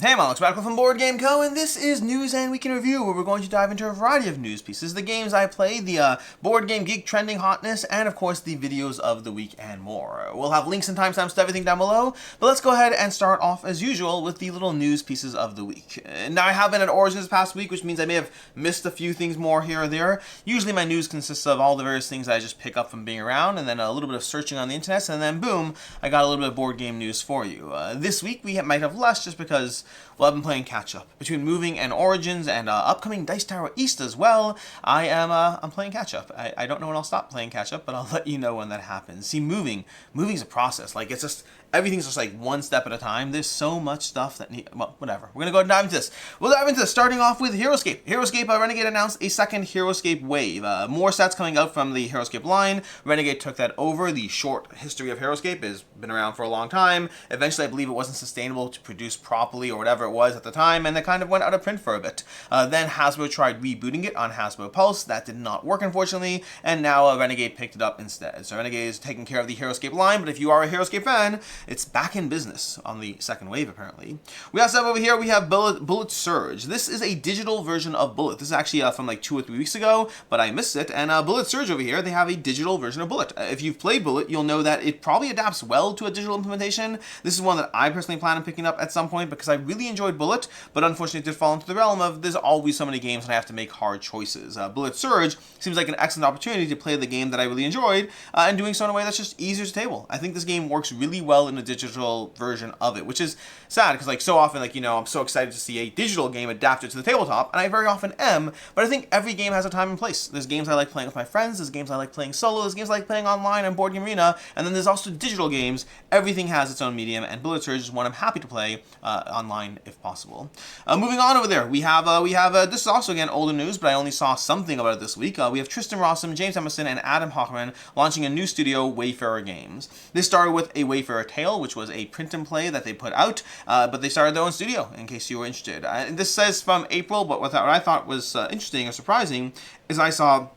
Hey, I'm Alex Radical from Board Game Co, and this is News and Week in Review, where we're going to dive into a variety of news pieces, the games I play, the Board Game Geek trending hotness, and of course the videos of the week and more. We'll have links and timestamps to everything down below, but let's go ahead and start off as usual with the little news pieces of the week. Now, I have been at Origins this past week, which means I may have missed a few things more here or there. Usually my news consists of all the various things I just pick up from being around, and then a little bit of searching on the internet, and then boom, I got a little bit of board game news for you. This week we might have less just because, well, I've been playing catch up between moving and Origins and upcoming Dice Tower East as well. I'm playing catch up. I don't know when I'll stop playing catch up, but I'll let you know when that happens. See, moving's a process. Like, it's just everything's just like one step at a time. There's so much stuff that well, whatever. We're gonna go and dive into this. We'll dive into this, starting off with Heroscape. Renegade announced a second Heroscape Wave. More sets coming out from the Heroscape line. Renegade took that over. The short history of Heroscape has been around for a long time. Eventually, I believe it wasn't sustainable to produce properly or whatever it was at the time, and it kind of went out of print for a bit. Then Hasbro tried rebooting it on Hasbro Pulse. That did not work, unfortunately, and now Renegade picked it up instead. So Renegade is taking care of the Heroscape line, but if you are a Heroscape fan, it's back in business on the second wave, apparently. We also have over here, we have Bullet Surge. This is a digital version of Bullet. This is actually from like 2 or 3 weeks ago, but I missed it. And Bullet Surge over here, they have a digital version of Bullet. If you've played Bullet, you'll know that it probably adapts well to a digital implementation. This is one that I personally plan on picking up at some point because I really enjoyed Bullet, but unfortunately it did fall into the realm of there's always so many games and I have to make hard choices. Bullet Surge seems like an excellent opportunity to play the game that I really enjoyed, and doing so in a way that's just easier to table. I think this game works really well in a digital version of it, which is sad because like so often, like, you know, I'm so excited to see a digital game adapted to the tabletop, and I very often am, but I think every game has a time and place. There's games I like playing with my friends, there's games I like playing solo, there's games I like playing online on Board Game Arena, and then there's also digital games. Everything has its own medium, and Bullet Surge is one I'm happy to play online if possible. Moving on over there, we have this is also again older news, but I only saw something about it this week. We have Tristan Rossum, James Emerson, and Adam Hochman launching a new studio, Wayfarer Games. This started with a Wayfarer Tale, which was a print and play that they put out, but they started their own studio, in case you were interested. This says from April, but what I thought was interesting or surprising is I saw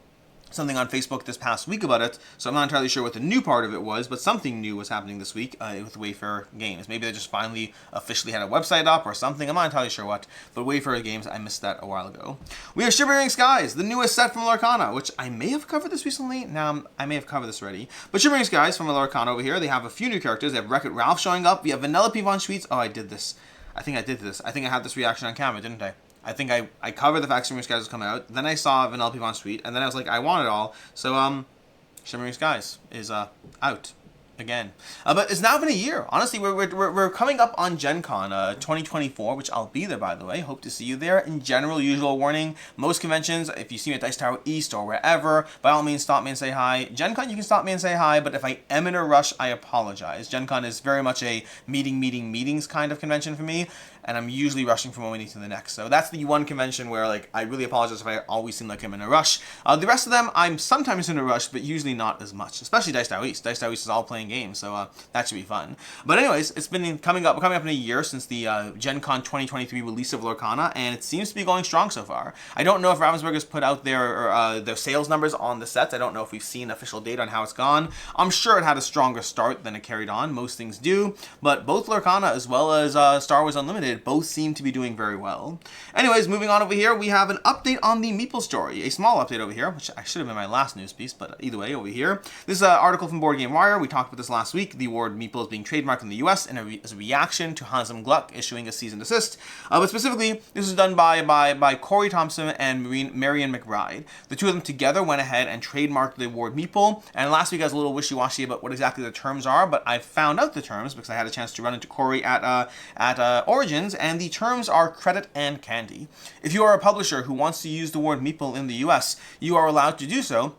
something on Facebook this past week about it, so I'm not entirely sure what the new part of it was, but something new was happening this week with Wayfarer Games. Maybe they just finally officially had a website up or something, I'm not entirely sure what, but Wayfarer Games, I missed that a while ago. We have Shimmering Skies, the newest set from Lorcana, which I may have covered this recently, I may have covered this already, but Shimmering Skies from Lorcana over here, they have a few new characters. They have Wreck-It Ralph showing up, we have Vanellope von Schweetz. I did this. I think I had this reaction on camera, didn't I? I think I covered the fact Shimmering Skies was coming out, then I saw Vanellope von Schweetz, and then I was like, I want it all, so Shimmering Skies is out again. But it's now been a year. Honestly, we're coming up on Gen Con 2024, which I'll be there, by the way. Hope to see you there. In general, usual warning, most conventions, if you see me at Dice Tower East or wherever, by all means stop me and say hi. Gen Con, you can stop me and say hi, but if I am in a rush, I apologize. Gen Con is very much a meetings kind of convention for me, and I'm usually rushing from one meeting to the next. So that's the one convention where, like, I really apologize if I always seem like I'm in a rush. The rest of them, I'm sometimes in a rush, but usually not as much, especially Dice Tower East. Dice Tower East is all playing games, so that should be fun. But anyways, it's been coming up in a year since the Gen Con 2023 release of Lorcana, and it seems to be going strong so far. I don't know if Ravensburg has put out their sales numbers on the sets. I don't know if we've seen official data on how it's gone. I'm sure it had a stronger start than it carried on. Most things do, but both Lorcana as well as Star Wars Unlimited both seem to be doing very well. Anyways, moving on over here, we have an update on the Meeple story. A small update over here, which I should have been my last news piece, but either way, over here. This is an article from Board Game Wire. We talked about this last week. The word Meeple is being trademarked in the US as a reaction to Hansem Gluck issuing a cease and desist. But specifically, this was done by Corey Thompson and Marion McBride. The two of them together went ahead and trademarked the word Meeple. And last week I was a little wishy-washy about what exactly the terms are, but I found out the terms because I had a chance to run into Corey at Origins, and the terms are credit and candy. If you are a publisher who wants to use the word Meeple in the US, you are allowed to do so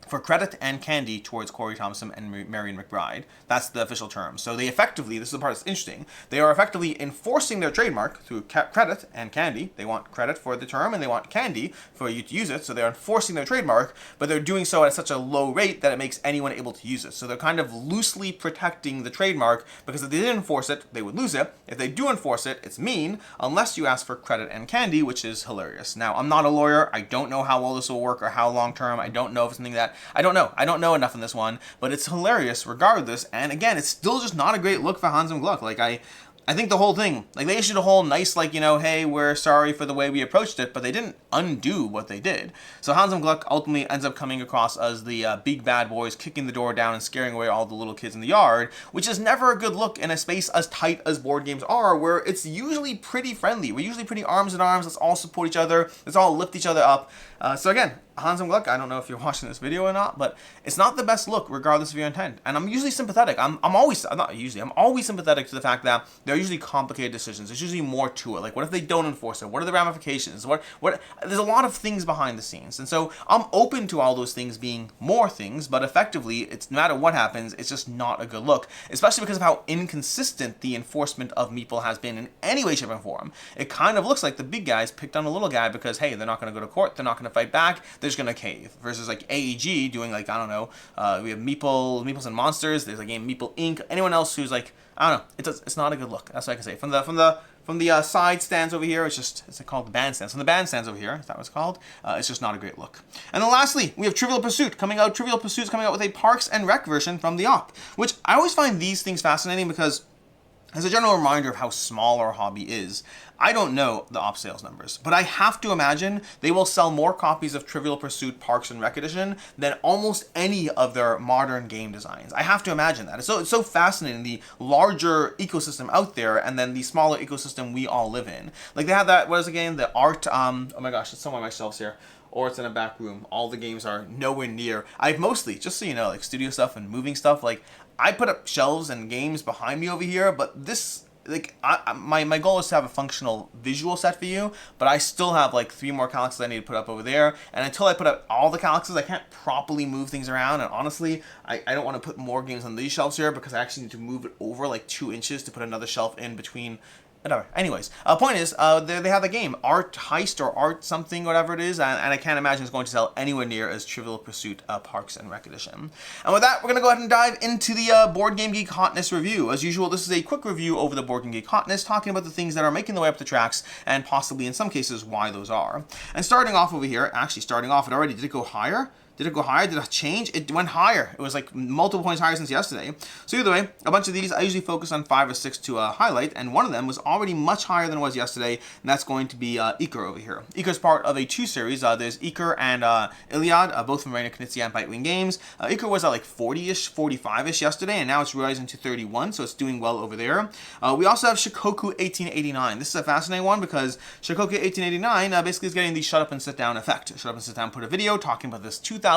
for credit and candy towards Corey Thompson and Marion McBride. That's the official term. So they effectively, this is the part that's interesting, they are effectively enforcing their trademark through credit and candy. They want credit for the term and they want candy for you to use it, so they're enforcing their trademark, but they're doing so at such a low rate that it makes anyone able to use it. So they're kind of loosely protecting the trademark, because if they didn't enforce it, they would lose it. If they do enforce it, it's mean, unless you ask for credit and candy, which is hilarious. Now, I'm not a lawyer. I don't know how well this will work or how long term. I don't know if it's something that I don't know enough in this one, but it's hilarious regardless. And again, it's still just not a great look for Hansem Gluck. Like, I I think the whole thing, like they issued a whole nice, like, you know, hey, we're sorry for the way we approached it, but they didn't undo what they did. So Hans and Gluck ultimately ends up coming across as the big bad boys kicking the door down and scaring away all the little kids in the yard, which is never a good look in a space as tight as board games are, where it's usually pretty friendly. We're usually pretty arms in arms. Let's all support each other. Let's all lift each other up. So again, Hans and Gluck, I don't know if you're watching this video or not, but it's not the best look regardless of your intent. And I'm usually sympathetic. I'm always sympathetic to the fact that there are usually complicated decisions. There's usually more to it. Like, what if they don't enforce it? What are the ramifications? There's a lot of things behind the scenes. And so I'm open to all those things being more things, but effectively, it's no matter what happens, it's just not a good look, especially because of how inconsistent the enforcement of Meeple has been in any way, shape, or form. It kind of looks like the big guys picked on the little guy because, hey, they're not going to go to court. They're not going to fight back. They're just going to cave. Versus like AEG doing, like, I don't know, we have Meeples and Monsters. There's a game Meeple Inc. Anyone else who's like, I don't know, it's not a good look. That's what I can say. From the side stands over here, it's called the bandstands. From the bandstands over here, is that what it's called? It's just not a great look. And then lastly, we have Trivial Pursuit coming out. Trivial Pursuit's coming out with a Parks and Rec version from the op, which I always find these things fascinating because, as a general reminder of how small our hobby is, I don't know the op sales numbers, but I have to imagine they will sell more copies of Trivial Pursuit Parks and Rec Edition than almost any of their modern game designs. I have to imagine that. It's so fascinating, the larger ecosystem out there and then the smaller ecosystem we all live in. Like they have that, what is the game? The art, oh my gosh, it's somewhere on my shelves here. Or it's in a back room. All the games are nowhere near. I've mostly, just so you know, like studio stuff and moving stuff, like I put up shelves and games behind me over here, but this, like, my goal is to have a functional visual set for you, but I still have like 3 more Calyxes I need to put up over there, and until I put up all the Calyxes, I can't properly move things around, and honestly, I don't want to put more games on these shelves here because I actually need to move it over like 2 inches to put another shelf in between. Whatever. Anyways, point is, they have the game Art Heist or Art something, whatever it is, and I can't imagine it's going to sell anywhere near as Trivial Pursuit Parks and Rec Edition. And with that, we're going to go ahead and dive into the Board Game Geek Hotness review. As usual, this is a quick review over the Board Game Geek Hotness, talking about the things that are making their way up the tracks, and possibly, in some cases, why those are. And starting off over here, actually starting off, did it go higher? Did it go higher? Did it change? It went higher. It was like multiple points higher since yesterday. So either way, a bunch of these, I usually focus on 5 or 6 to highlight, and one of them was already much higher than it was yesterday, and that's going to be Iker over here. Iker's part of a 2 series. There's Iker and Iliad, both from Reina Knizia and Bitewing Games. Iker was at like 40-ish, 45-ish yesterday, and now it's rising to 31, so it's doing well over there. We also have Shikoku 1889. This is a fascinating one because Shikoku 1889 basically is getting the shut up and sit down effect. Shut up and sit down, put a video talking about this 2004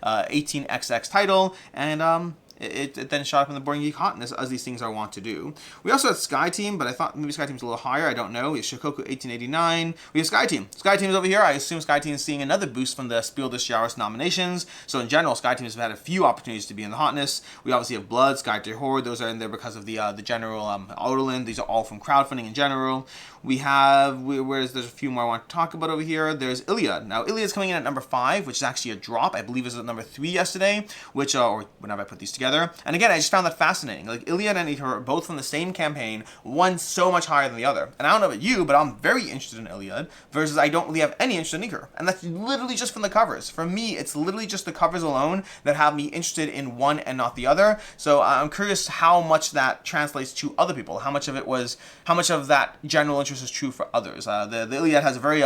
18XX title, and it then shot up in the Board Game Geek Hotness, as these things are wont to do. We also had Sky Team, but I thought maybe Sky Team's a little higher. I don't know. We have Shikoku 1889. We have Sky Team. Sky Team is over here. I assume Sky Team is seeing another boost from the Spiel des Jahres nominations. So in general, Sky Team has had a few opportunities to be in the hotness. We obviously have Blood, Sky Tier Horde. Those are in there because of the general Odolin. These are all from crowdfunding in general. We have, there's a few more I want to talk about over here. There's Iliad. Now, Iliad's coming in at number 5, which is actually a drop. I believe it was at number 3 yesterday, which, or whenever I put these together. And again, I just found that fascinating. Like, Iliad and Iker are both from the same campaign, one so much higher than the other. And I don't know about you, but I'm very interested in Iliad, versus I don't really have any interest in Iker. And that's literally just from the covers. For me, it's literally just the covers alone that have me interested in one and not the other. So I'm curious how much that translates to other people. How much of that general interest is true for others. The Iliad has a very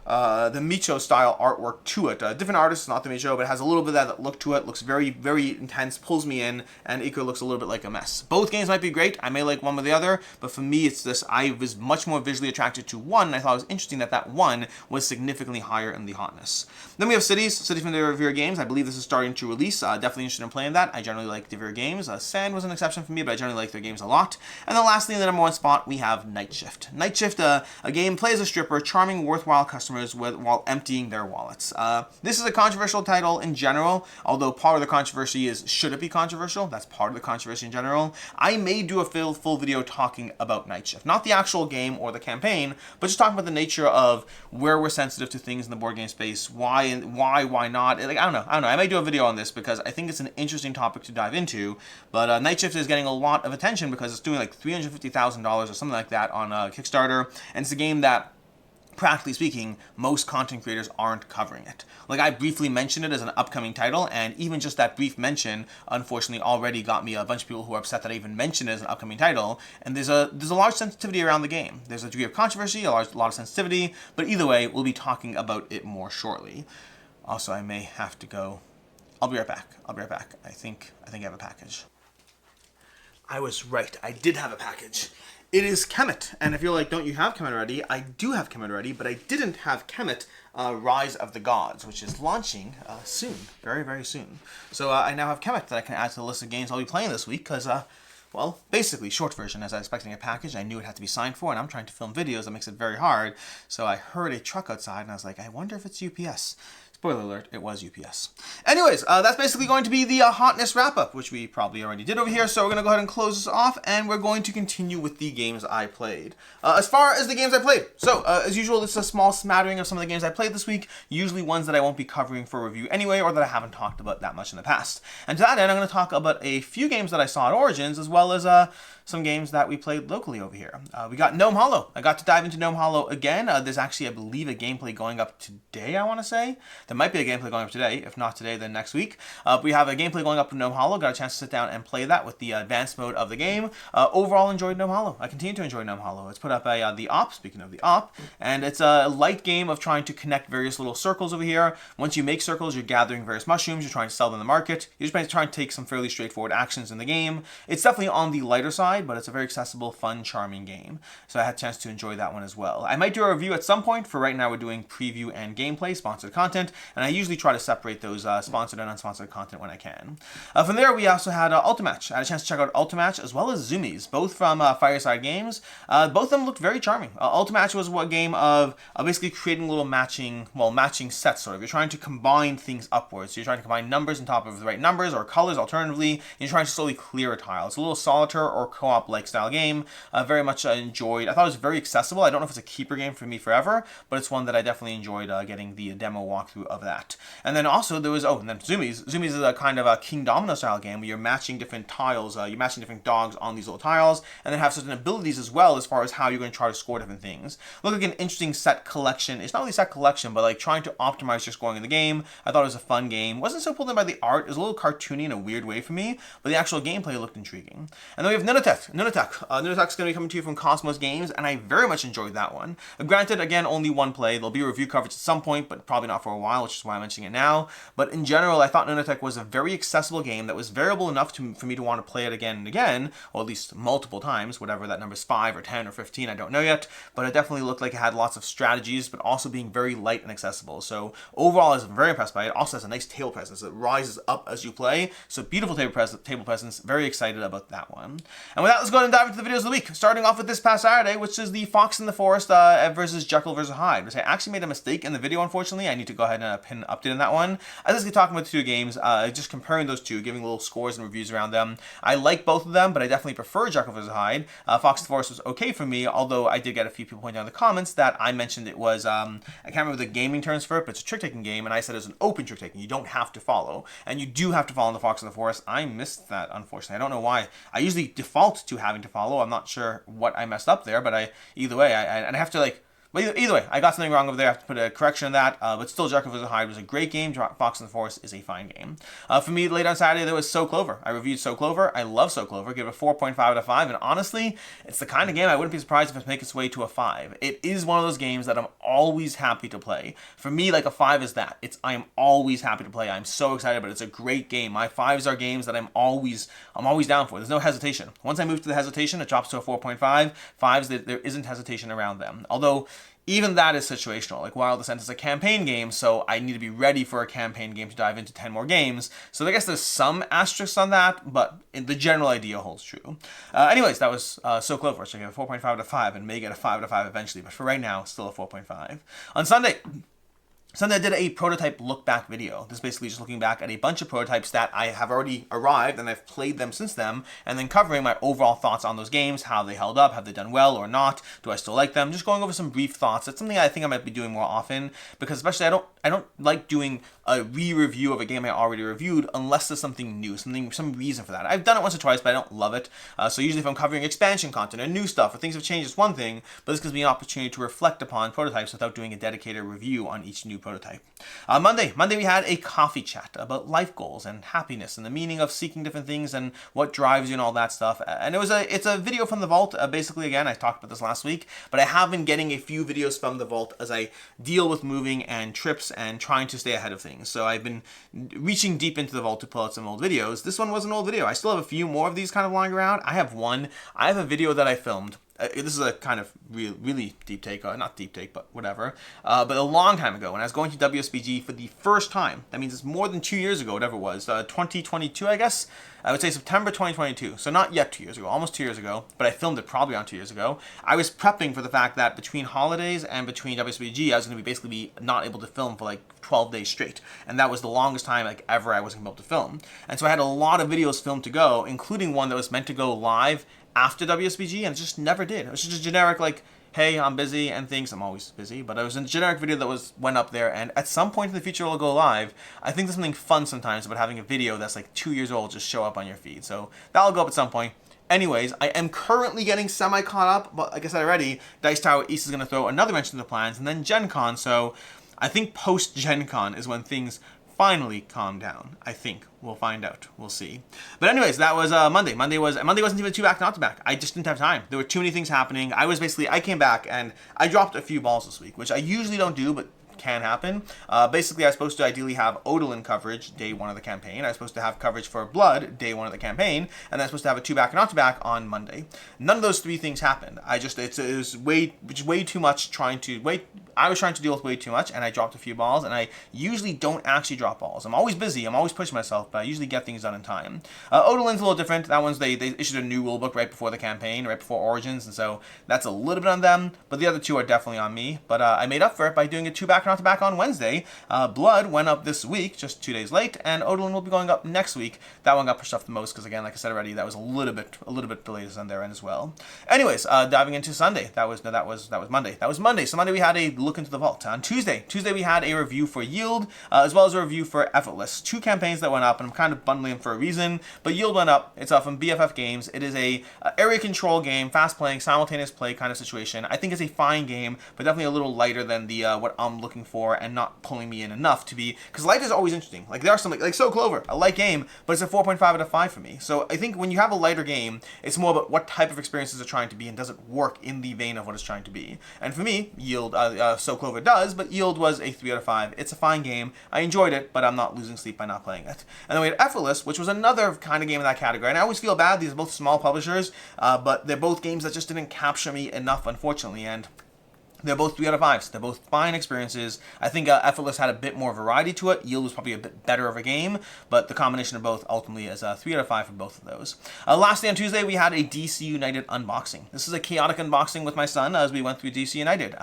the Micho style artwork to it. Different artists, not the Micho, but it has a little bit of that look to it. Looks very, very intense, pulls me in, and Iker looks a little bit like a mess. Both games might be great. I may like one or the other, but for me, it's this. I was much more visually attracted to one, and I thought it was interesting that one was significantly higher in the hotness. Then we have Cities from the Wayfarer Games. I believe this is starting to release. Definitely interested in playing that. I generally like the Wayfarer Games. Sand was an exception for me, but I generally like their games a lot. And then lastly, in the number 1 spot, we have Night Shift. Night Shift, a game, play as a stripper, charming, worthwhile customers while emptying their wallets. This is a controversial title in general, although part of the controversy is, should it be controversial? That's part of the controversy in general. I may do a full video talking about Night Shift. Not the actual game or the campaign, but just talking about the nature of where we're sensitive to things in the board game space, why not. Like, I don't know. I may do a video on this because I think it's an interesting topic to dive into, but Night Shift is getting a lot of attention because it's doing like $350,000 or something like that on Kickstarter, and it's a game that practically speaking, most content creators aren't covering it. Like, I briefly mentioned it as an upcoming title, and even just that brief mention, unfortunately, already got me a bunch of people who are upset that I even mentioned it as an upcoming title. And there's a large sensitivity around the game. There's a degree of controversy, a lot of sensitivity, but either way, we'll be talking about it more shortly. Also, I may have to go. I'll be right back. I think I have a package. I was right. I did have a package. It is Kemet, and if you're like, don't you have Kemet already? I do have Kemet already, but I didn't have Kemet Rise of the Gods, which is launching soon, very, very soon. So I now have Kemet that I can add to the list of games I'll be playing this week, because, well, basically, short version, as I was expecting a package, I knew it had to be signed for, and I'm trying to film videos, that makes it very hard. So I heard a truck outside, and I was like, I wonder if it's UPS. Spoiler alert, it was UPS. Anyways, that's basically going to be the hotness wrap-up, which we probably already did over here, so we're going to go ahead and close this off, and we're going to continue with the games I played. As far as the games I played, so, as usual, this is a small smattering of some of the games I played this week, usually ones that I won't be covering for review anyway, or that I haven't talked about that much in the past. And to that end, I'm going to talk about a few games that I saw at Origins, as well as some games that we played locally over here. We got Gnome Hollow. I got to dive into Gnome Hollow again. There's actually, I believe, a gameplay going up today, I want to say. There might be a gameplay going up today. If not today, then next week. We have a gameplay going up in Gnome Hollow. Got a chance to sit down and play that with the advanced mode of the game. Overall, enjoyed Gnome Hollow. I continue to enjoy Gnome Hollow. It's put up by the Op, speaking of the Op, and it's a light game of trying to connect various little circles over here. Once you make circles, you're gathering various mushrooms. You're trying to sell them in the market. You're just trying to take some fairly straightforward actions in the game. It's definitely on the lighter side, but it's a very accessible, fun, charming game. So I had a chance to enjoy that one as well. I might do a review at some point. For right now, we're doing preview and gameplay, sponsored content, and I usually try to separate those sponsored and unsponsored content when I can. From there, we also had Ultimatch. I had a chance to check out Ultimatch as well as Zoomies, both from Fireside Games. Both of them looked very charming. Ultimatch was a game of basically creating little matching sets, sort of. You're trying to combine things upwards. So you're trying to combine numbers on top of the right numbers or colors alternatively, and you're trying to slowly clear a tile. It's a little solitaire or co-op-like style game. Very much enjoyed. I thought it was very accessible. I don't know if it's a keeper game for me forever, but it's one that I definitely enjoyed getting the demo walkthrough of that. And then also there was, and then Zoomies. Zoomies is a kind of a King Domino style game where you're matching different tiles, you're matching different dogs on these little tiles, and then have certain abilities as well as far as how you're going to try to score different things. Look like an interesting set collection. It's not really set collection, but like trying to optimize your scoring in the game. I thought it was a fun game. Wasn't so pulled in by the art. It was a little cartoony in a weird way for me, but the actual gameplay looked intriguing. And then we have Nunatak. Nunatak's going to be coming to you from Cosmos Games, and I very much enjoyed that one. Granted, again, only one play. There'll be a review coverage at some point, but probably not for a while, which is why I'm mentioning it now. But in general, I thought Nunatak was a very accessible game that was variable enough for me to want to play it again and again, or at least multiple times, whatever that number is, 5 or 10 or 15, I don't know yet. But it definitely looked like it had lots of strategies, but also being very light and accessible. So overall, I was very impressed by it. Also has a nice table presence. It rises up as you play. So beautiful table presence. Very excited about that one. And with that, let's go ahead and dive into the videos of the week. Starting off with this past Saturday, which is the Fox in the Forest versus Jekyll versus Hyde, which I actually made a mistake in the video, unfortunately. I need to go ahead and pin an update on that one. I was just talking about the two games, just comparing those two, giving little scores and reviews around them. I like both of them, but I definitely prefer Jekyll vs. Hyde. Fox in the Forest was okay for me, although I did get a few people pointing out in the comments that I mentioned it was, I can't remember the gaming terms for it, but it's a trick-taking game, and I said it's an open trick-taking. You don't have to follow, and you do have to follow in the Fox in the Forest. I missed that, unfortunately. I don't know why. I usually default to having to follow. I'm not sure what I messed up there, but either way, I have to, like, but either way, I got something wrong over there. I have to put a correction on that. But still, Jekyll vs. Hyde was a great game. Fox in the Forest is a fine game. For me, late on Saturday, there was So Clover. I reviewed So Clover. I love So Clover. Give it a 4.5 out of 5. And honestly, it's the kind of game I wouldn't be surprised if it makes its way to a 5. It is one of those games that I'm always happy to play. For me, like a 5 is that. I am always happy to play. I'm so excited, but it's a great game. My 5s are games that I'm always down for. There's no hesitation. Once I move to the hesitation, it drops to a 4.5. 5s, there isn't hesitation around them. Although, even that is situational. Like, Wild Descent is a campaign game, so I need to be ready for a campaign game to dive into 10 more games. So I guess there's some asterisks on that, but the general idea holds true. Anyways, that was So Clover, so I gave it a 4.5 out of 5, and may get a 5 out of 5 eventually, but for right now, still a 4.5. On Sunday, Sunday I did a prototype look back video. This is basically just looking back at a bunch of prototypes that I have already arrived and I've played them since then, and then covering my overall thoughts on those games, how they held up, have they done well or not, do I still like them, just going over some brief thoughts. That's something I think I might be doing more often, because especially I don't like doing a re-review of a game I already reviewed unless there's something new, some reason for that. I've done it once or twice, but I don't love it. So usually if I'm covering expansion content or new stuff or things have changed, it's one thing, but this gives me an opportunity to reflect upon prototypes without doing a dedicated review on each new prototype. Monday we had a coffee chat about life goals and happiness and the meaning of seeking different things and what drives you and all that stuff. And it's a video from the vault. Basically, again, I talked about this last week, but I have been getting a few videos from the vault as I deal with moving and trips and trying to stay ahead of things. So I've been reaching deep into the vault to pull out some old videos. This one was an old video. I still have a few more of these kind of lying around. I have a video that I filmed. This is a kind of really deep take, not deep take, but whatever. But a long time ago, when I was going to WSBG for the first time, that means it's more than 2 years ago, whatever it was, 2022, I guess. I would say September 2022, so not yet 2 years ago, almost 2 years ago, but I filmed it probably around 2 years ago. I was prepping for the fact that between holidays and between WSBG, I was going to basically be not able to film for like 12 days straight, and that was the longest time like ever I wasn't able to film. And so I had a lot of videos filmed to go, including one that was meant to go live after WSBG, and it just never did. It was just a generic like, hey, I'm busy and things. I'm always busy, but it was a generic video that went up there, and at some point in the future it'll go live. I think there's something fun sometimes about having a video that's like 2 years old just show up on your feed. So that'll go up at some point. Anyways, I am currently getting semi-caught up, but like I said already, Dice Tower East is going to throw another wrench in the plans, and then Gen Con, so I think post-Gen Con is when things finally calm down. I think. We'll find out. We'll see. But anyways, that was Monday. Monday wasn't even too back, not to back. I just didn't have time. There were too many things happening. I came back and I dropped a few balls this week, which I usually don't do, but can happen. Basically, I was supposed to ideally have Odalin coverage day one of the campaign. I was supposed to have coverage for Blood day one of the campaign, and then I was supposed to have a 2-back and not to back on Monday. None of those three things happened. It was way too much I was trying to deal with way too much, and I dropped a few balls, and I usually don't actually drop balls. I'm always busy. I'm always pushing myself, but I usually get things done in time. Odalin's a little different. That one's they issued a new rulebook right before the campaign, right before Origins, and so that's a little bit on them, but the other two are definitely on me. But I made up for it by doing a 2-back not to back on Wednesday. Blood went up this week, just 2 days late, and Odalin will be going up next week. That one got pushed off the most because, again, like I said already, that was a little bit delayed on their end as well. Anyways, diving into Sunday. That was Monday. That was Monday. So Monday we had a look into the vault. On Tuesday we had a review for Yield, as well as a review for Effortless. Two campaigns that went up, and I'm kind of bundling them for a reason. But Yield went up. It's from BFF Games. It is a area control game, fast playing, simultaneous play kind of situation. I think it's a fine game, but definitely a little lighter than the what I'm looking for, and not pulling me in enough to be, because light is always interesting. Like there are some like So Clover, a light game, but it's a 4.5 out of 5 for me. So I think when you have a lighter game, it's more about what type of experiences it's trying to be and does it work in the vein of what it's trying to be. And for me, Yield, So Clover does, but Yield was a 3 out of 5. It's a fine game. I enjoyed it, but I'm not losing sleep by not playing it. And then we had Effortless, which was another kind of game in that category. And I always feel bad. These are both small publishers, but they're both games that just didn't capture me enough, unfortunately. And they're both 3 out of 5s. They're both fine experiences. I think Effortless had a bit more variety to it. Yield was probably a bit better of a game, but the combination of both ultimately is 3 out of 5 for both of those. Lastly, on Tuesday, we had a DC United unboxing. This is a chaotic unboxing with my son as we went through DC United.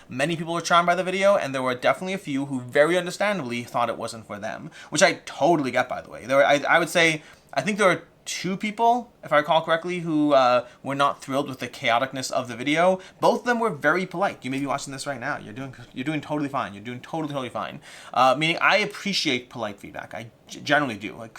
Many people were charmed by the video, and there were definitely a few who very understandably thought it wasn't for them, which I totally get, by the way. I would say, I think there were 2 people, if I recall correctly, who were not thrilled with the chaoticness of the video. Both of them were very polite. You may be watching this right now. You're doing totally fine. You're doing totally fine. Meaning, I appreciate polite feedback. I generally do. Like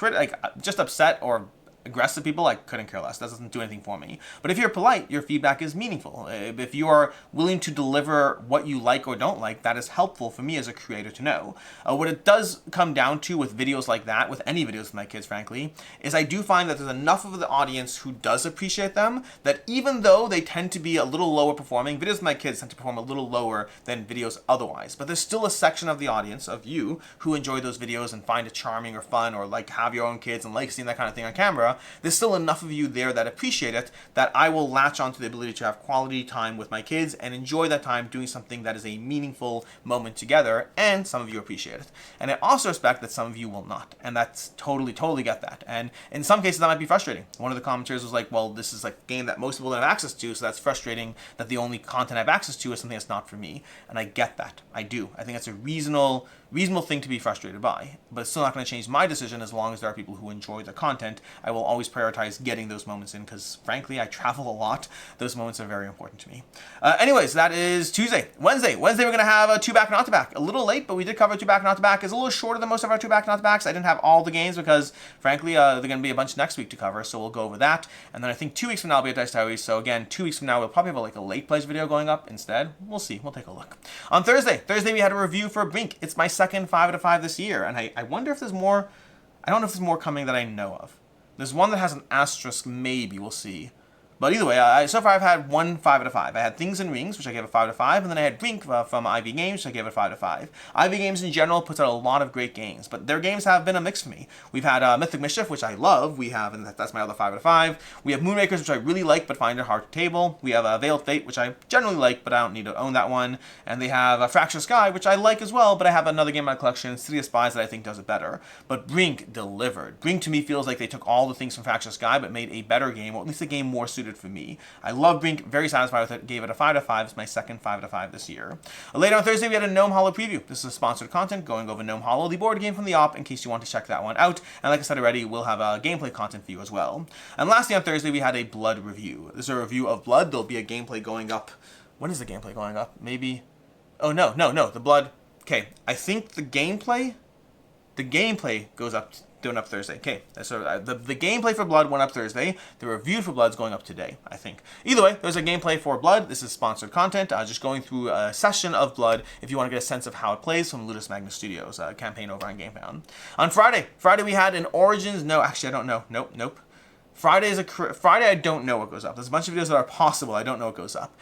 just upset or aggressive people, I couldn't care less. That doesn't do anything for me. But if you're polite, your feedback is meaningful. If you are willing to deliver what you like or don't like, that is helpful for me as a creator to know. What it does come down to with videos like that, with any videos with my kids, frankly, is I do find that there's enough of the audience who does appreciate them that even though they tend to be a little lower performing, videos with my kids tend to perform a little lower than videos otherwise. But there's still a section of the audience, of you, who enjoy those videos and find it charming or fun or like have your own kids and like seeing that kind of thing on camera. etc., there's still enough of you there that appreciate it that I will latch onto the ability to have quality time with my kids and enjoy that time doing something that is a meaningful moment together, and some of you appreciate it. And I also respect that some of you will not, and that's totally get that. And in some cases that might be frustrating. One of the commenters was like, well, this is like a game that most people don't have access to, so that's frustrating that the only content I have access to is something that's not for me. And I get that. I do. I think that's a reasonable thing to be frustrated by, but it's still not going to change my decision as long as there are people who enjoy the content. I will always prioritize getting those moments in because, frankly, I travel a lot. Those moments are very important to me. Anyways, that is Tuesday. Wednesday we're going to have a 2-back, not to back. A little late, but we did cover 2-back, not to back. It's a little shorter than most of our 2-back, not to backs. I didn't have all the games because, frankly, they're going to be a bunch next week to cover, so we'll go over that. And then I think 2 weeks from now I'll be at Dice Diaries, so again, 2 weeks from now we'll probably have like a late plays video going up instead. We'll see. We'll take a look. On Thursday we had a review for Brink. It's my second 5 out of 5 this year, and I wonder if there's more. I don't know if there's more coming that I know of. There's one that has an asterisk, maybe. We'll see. But either way, so far I've had one 5 out of 5. I had Things and Rings, which I gave a 5 out of 5, and then I had Brink from Ivy Games, which I gave it a 5 out of 5. Ivy Games in general puts out a lot of great games, but their games have been a mix for me. We've had Mythic Mischief, which I love. We have, and that's my other 5 out of 5. We have Moonrakers, which I really like, but find it hard to table. We have Veiled Fate, which I generally like, but I don't need to own that one. And they have Fractured Sky, which I like as well, but I have another game in my collection, City of Spies, that I think does it better. But Brink delivered. Brink to me feels like they took all the things from Fractured Sky, but made a better game, or at least a game more suited for me. I love Brink, very satisfied with it, gave it a 5 out of 5. It's my second 5 out of 5 this year. Later on Thursday, we had a Gnome Hollow preview. This is sponsored content going over Gnome Hollow, the board game from the op, in case you want to check that one out. And like I said already, we'll have gameplay content for you as well. And lastly, on Thursday, we had a Blood review. This is a review of Blood. There'll be a gameplay going up. When is the gameplay going up? Maybe. Oh, no, the Blood. Okay, I think the gameplay goes up Thursday. Okay, so the gameplay for Blood went up Thursday. The review for Blood's going up today, I think. Either way, there's a gameplay for Blood. This is sponsored content. Just going through a session of Blood if you want to get a sense of how it plays from Ludus Magnus Studios, campaign over on GameFound. On Friday we had an Origins. No, actually, I don't know. Nope. Friday, I don't know what goes up. There's a bunch of videos that are possible. I don't know what goes up.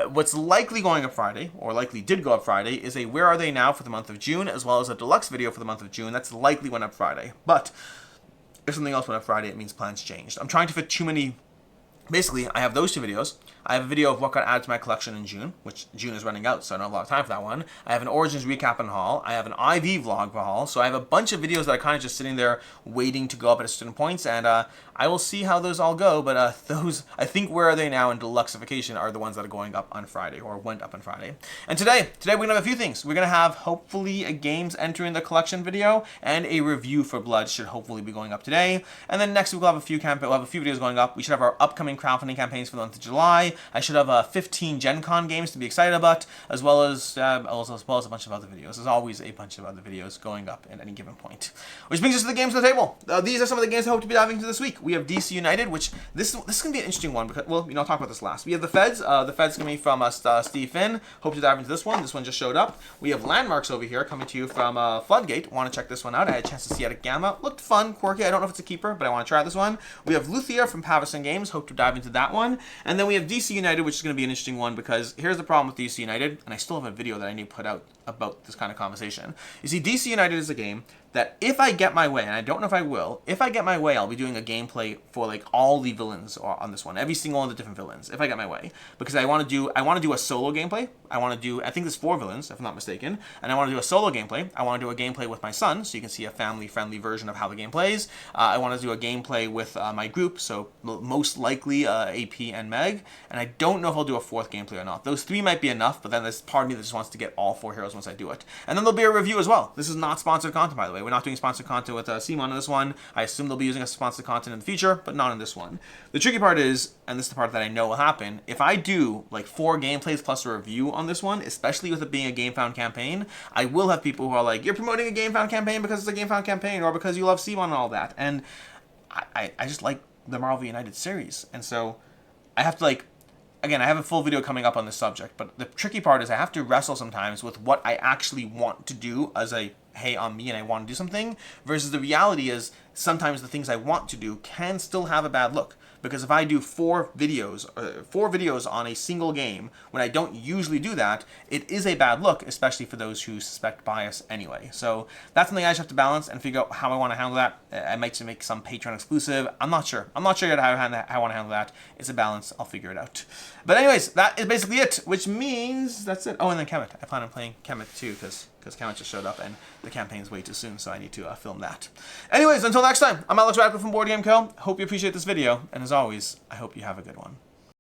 What's likely going up Friday, or likely did go up Friday, is a Where Are They Now for the month of June, as well as a deluxe video for the month of June. That's likely went up Friday. But if something else went up Friday, it means plans changed. I'm trying to fit too many. Basically, I have those 2 videos. I have a video of what got added to my collection in June, which June is running out, so I don't have a lot of time for that one. I have an Origins recap and haul. I have an IV vlog for haul. So I have a bunch of videos that are kind of just sitting there waiting to go up at certain points, and I will see how those all go. But those, I think, Where Are They Now and Deluxeification are the ones that are going up on Friday, or went up on Friday. And today we're going to have a few things. We're going to have, hopefully, a games entering the collection video, and a review for Blood should hopefully be going up today. And then next week we'll have a few videos going up. We should have our upcoming crowdfunding campaigns for the month of July. I should have 15 Gen Con games to be excited about, as well as a bunch of other videos. There's always a bunch of other videos going up at any given point. Which brings us to the games on the table. These are some of the games I hope to be diving into this week. We have DC United, which this is going to be an interesting one because, well, I'll talk about this last. We have the Feds. The Feds coming from Steve Finn. Hope to dive into this one. This one just showed up. We have Landmarks over here coming to you from Floodgate. Want to check this one out. I had a chance to see it at Gamma. Looked fun, quirky. I don't know if it's a keeper, but I want to try this one. We have Luthia from Pavison Games. Hope to dive into that one. And then we have DC United, which is going to be an interesting one because here's the problem with DC United, and I still have a video that I need to put out about this kind of conversation. You see, DC United is a game that if I get my way, and I don't know if I will, if I get my way, I'll be doing a gameplay for like all the villains on this one, every single one of the different villains, if I get my way, because I want to do a solo gameplay. I think there's 4 villains, if I'm not mistaken, and I want to do a solo gameplay. I want to do a gameplay with my son, so you can see a family-friendly version of how the game plays. I want to do a gameplay with my group, so most likely AP and Meg, and I don't know if I'll do a 4th gameplay or not. Those 3 might be enough, but then there's part of me that just wants to get all 4 heroes once I do it. And then there'll be a review as well. This is not sponsored content, by the way. We're not doing sponsored content with Simon on this one. I assume they'll be using a sponsored content in the future, but not in this one. The tricky part is, and this is the part that I know will happen, if I do like 4 gameplays plus a review on this one, especially with it being a GameFound campaign, I will have people who are like, you're promoting a GameFound campaign because it's a GameFound campaign, or because you love Simon and all that. And I just like the Marvel United series. And so I have to again, I have a full video coming up on this subject, but the tricky part is I have to wrestle sometimes with what I actually want to do as a, hey, I'm me and I want to do something, versus the reality is sometimes the things I want to do can still have a bad look. Because if I do four videos on a single game, when I don't usually do that, it is a bad look, especially for those who suspect bias anyway. So that's something I just have to balance and figure out how I want to handle that. I might make some Patreon exclusive. I'm not sure. I'm not sure yet how I want to handle that. It's a balance. I'll figure it out. But anyways, that is basically it, which means that's it. Oh, and then Kemet. I plan on playing Kemet too, because Kemet just showed up and the campaign's way too soon, so I need to film that. Anyways, until next time, I'm Alex Radcliffe from Board Game Co. Hope you appreciate this video, and as always, I hope you have a good one.